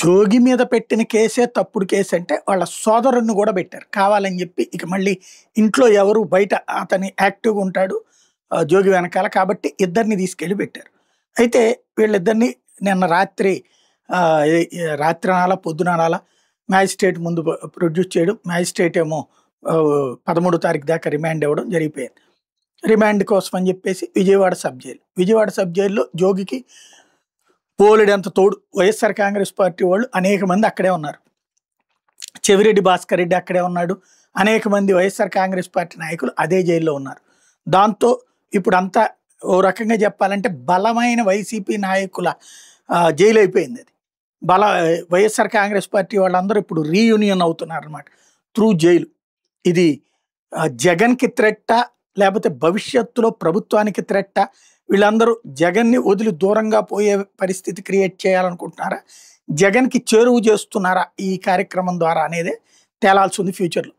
జోగి మీద పెట్టిన కేసే తప్పుడు కేసు అంటే వాళ్ళ సోదరుడిని కూడా పెట్టారు కావాలని చెప్పి. ఇక మళ్ళీ ఇంట్లో ఎవరు బయట అతని యాక్టివ్గా ఉంటాడు జోగి వెనకాల, కాబట్టి ఇద్దరిని తీసుకెళ్ళి పెట్టారు. అయితే వీళ్ళిద్దరిని నిన్న రాత్రి రాత్రి నాల పొద్దున నాల మ్యాజిస్ట్రేట్ ముందు ప్రొడ్యూస్ చేయడం, మ్యాజిస్ట్రేట్ ఏమో 13వ తారీఖు దాకా రిమాండ్ ఇవ్వడం జరిగిపోయింది. రిమాండ్ కోసం అని చెప్పేసి విజయవాడ సబ్ జైల్లో జోగికి పోలెడంత తోడు. వైఎస్ఆర్ కాంగ్రెస్ పార్టీ వాళ్ళు అనేక మంది అక్కడే ఉన్నారు. చెవిరెడ్డి భాస్కర్ రెడ్డి అక్కడే ఉన్నాడు. అనేక మంది వైఎస్ఆర్ కాంగ్రెస్ పార్టీ నాయకులు అదే జైల్లో ఉన్నారు. దాంతో ఇప్పుడు అంతా ఓ రకంగా చెప్పాలంటే బలమైన వైసీపీ నాయకుల జైలు అయిపోయింది అది. వైఎస్ఆర్ కాంగ్రెస్ పార్టీ వాళ్ళందరూ ఇప్పుడు రీయూనియన్ అవుతున్నారు అనమాట త్రూ జైలు. ఇది జగన్కి థ్రెట్టా లేకపోతే భవిష్యత్తులో ప్రభుత్వానికి థ్రెట్టా? వీళ్ళందరూ జగన్ని వదిలి దూరంగా పోయే పరిస్థితి క్రియేట్ చేయాలనుకుంటున్నారా, జగన్కి చేరువు చేస్తున్నారా ఈ కార్యక్రమం ద్వారా అనేది తేలాల్సి ఉంది ఫ్యూచర్లో.